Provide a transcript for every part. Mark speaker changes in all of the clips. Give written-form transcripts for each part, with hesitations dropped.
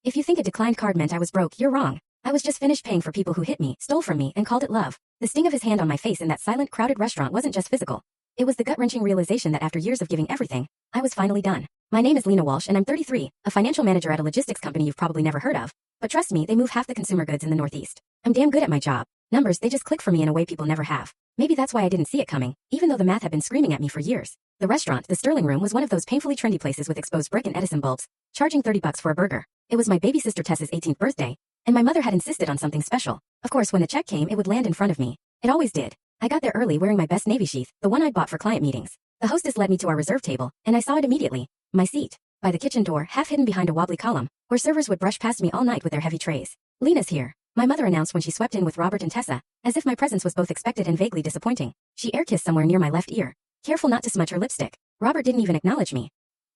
Speaker 1: If you think a declined card meant I was broke, you're wrong. I was just finished paying for people who hit me, stole from me, and called it love. The sting of his hand on my face in that silent, crowded restaurant wasn't just physical. It was the gut-wrenching realization that after years of giving everything, I was finally done. My name is Lena Walsh and I'm 33, a financial manager at a logistics company you've probably never heard of. But trust me, they move half the consumer goods in the Northeast. I'm damn good at my job. Numbers, they just click for me in a way people never have. Maybe that's why I didn't see it coming, even though the math had been screaming at me for years. The restaurant, the Sterling Room, was one of those painfully trendy places with exposed brick and Edison bulbs, charging $30 for a burger. It was my baby sister Tessa's 18th birthday, and my mother had insisted on something special. Of course, when the check came, it would land in front of me. It always did. I got there early wearing my best navy sheath, the one I'd bought for client meetings. The hostess led me to our reserve table, and I saw it immediately. My seat. By the kitchen door, half hidden behind a wobbly column, where servers would brush past me all night with their heavy trays. Lena's here, my mother announced when she swept in with Robert and Tessa, as if my presence was both expected and vaguely disappointing. She air-kissed somewhere near my left ear, careful not to smudge her lipstick. Robert didn't even acknowledge me.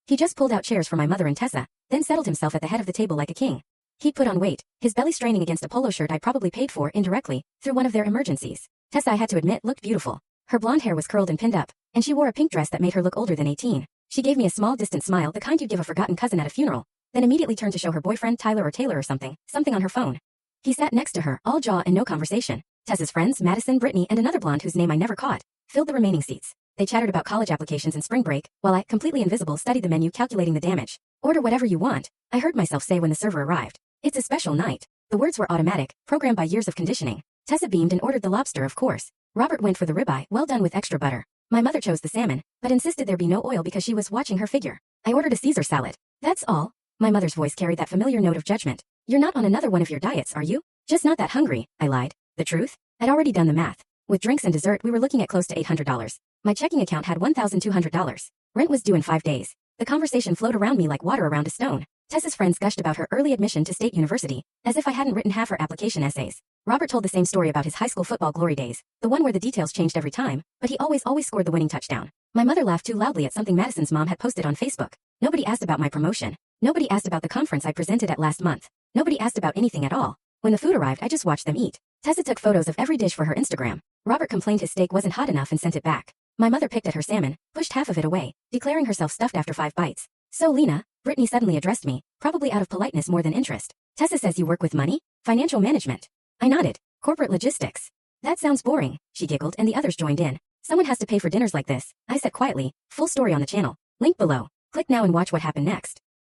Speaker 1: He just pulled out chairs for my mother and Tessa, then settled himself at the head of the table like a king. He'd put on weight, his belly straining against a polo shirt I'd probably paid for indirectly, through one of their emergencies. Tessa, I had to admit, looked beautiful. Her blonde hair was curled and pinned up, and she wore a pink dress that made her look older than 18. She gave me a small distant smile, the kind you'd give a forgotten cousin at a funeral, then immediately turned to show her boyfriend Tyler or Taylor or something on her phone. He sat next to her, all jaw and no conversation. Tessa's friends, Madison, Brittany, and another blonde whose name I never caught, filled the remaining seats. They chattered about college applications and spring break, while I, completely invisible, studied the menu calculating the damage. Order whatever you want, I heard myself say when the server arrived. It's a special night. The words were automatic, programmed by years of conditioning. Tessa beamed and ordered the lobster, of course. Robert went for the ribeye, well done with extra butter. My mother chose the salmon, but insisted there be no oil because she was watching her figure. I ordered a Caesar salad. That's all. My mother's voice carried that familiar note of judgment. You're not on another one of your diets, are you? Just not that hungry, I lied. The truth? I'd already done the math. With drinks and dessert, we were looking at close to $800. My checking account had $1,200. Rent was due in 5 days. The conversation flowed around me like water around a stone. Tessa's friends gushed about her early admission to State University, as if I hadn't written half her application essays. Robert told the same story about his high school football glory days, the one where the details changed every time, but he always scored the winning touchdown. My mother laughed too loudly at something Madison's mom had posted on Facebook. Nobody asked about my promotion. Nobody asked about the conference I presented at last month. Nobody asked about anything at all. When the food arrived, I just watched them eat. Tessa took photos of every dish for her Instagram. Robert complained his steak wasn't hot enough and sent it back. My mother picked at her salmon, pushed half of it away, declaring herself stuffed after 5 bites. So Lena, Brittany suddenly addressed me, probably out of politeness more than interest. Tessa says you work with money? Financial management. I nodded. Corporate logistics. That sounds boring, she giggled, and the others joined in. Someone has to pay for dinners like this, I said quietly. Full story on the channel. Link below. Click now and watch what happened next.